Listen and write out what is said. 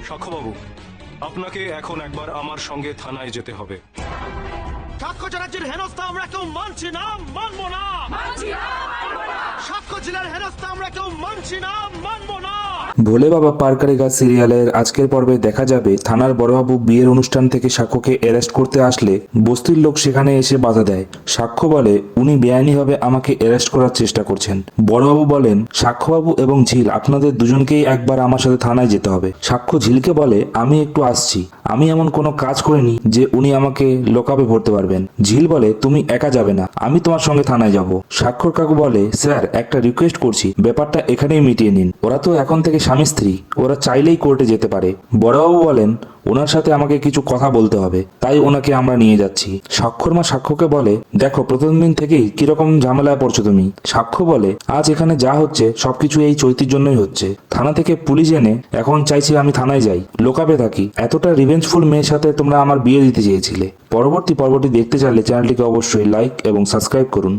সাক্ষ্যবাবু, আপনাকে এখন একবার আমার সঙ্গে থানায় যেতে হবে। সাক্ষ্য চ্যাটার্জির হেনস্থা আমরা কেউ মানছি না, মানবো না। সাক্ষ্য জেলার হেনস্থা আমরা কেউ মানছি না, মানবো না। ভোলে বাবা পার করেগা সিরিয়ালের আজকের পর্বে দেখা যাবে থানার বড়বাবু বিয়ের অনুষ্ঠান থেকে সাক্ষ্যকে অ্যারেস্ট করতে আসলে বস্তির লোক সেখানে এসে বাধা দেয়। সাক্ষ্য বলে উনি বেআইনিভাবে আমাকে অ্যারেস্ট করার চেষ্টা করছেন। বড়বাবু বলেন সাক্ষ্যবাবু এবং ঝিল আপনাদের দুজনকেই একবার আমার সাথে থানায় যেতে হবে। সাক্ষ্য ঝিলকে বলে আমি একটু আসছি, আমি এমন কোনো কাজ করিনি যে উনি আমাকে লোকাপে ভরতে পারবেন। ঝিল বলে তুমি একা যাবে না, আমি তোমার সঙ্গে থানায় যাব। সাক্ষর কাকু বলে স্যার একটা রিকোয়েস্ট করছি, ব্যাপারটা এখানেই মিটিয়ে নিন। ওরা তো এখন থেকে স্বামী স্ত্রী, ওরা চাইলেই কোর্টে যেতে পারে। বড়বাবু বলেন ওনার সাথে আমাকে কিছু কথা বলতে হবে, তাই ওনাকে আমরা নিয়ে যাচ্ছি। সাক্ষর মা সাক্ষ্যকে বলে দেখো প্রথম দিন থেকেই কিরকম ঝামেলায় পড়ছো তুমি। সাক্ষ্য বলে আজ এখানে যা হচ্ছে সবকিছু এই চৈতির জন্যই হচ্ছে। থানা থেকে পুলিশ এনে এখন চাইছি আমি থানায় যাই, লোকাপে থাকি। এতটা রিভেঞ্জফুল মেয়ের সাথে তোমরা আমার বিয়ে দিতে চেয়েছিলে। পরবর্তী পর্বটি দেখতে চাইলে চ্যানেলটিকে অবশ্যই লাইক এবং সাবস্ক্রাইব করুন।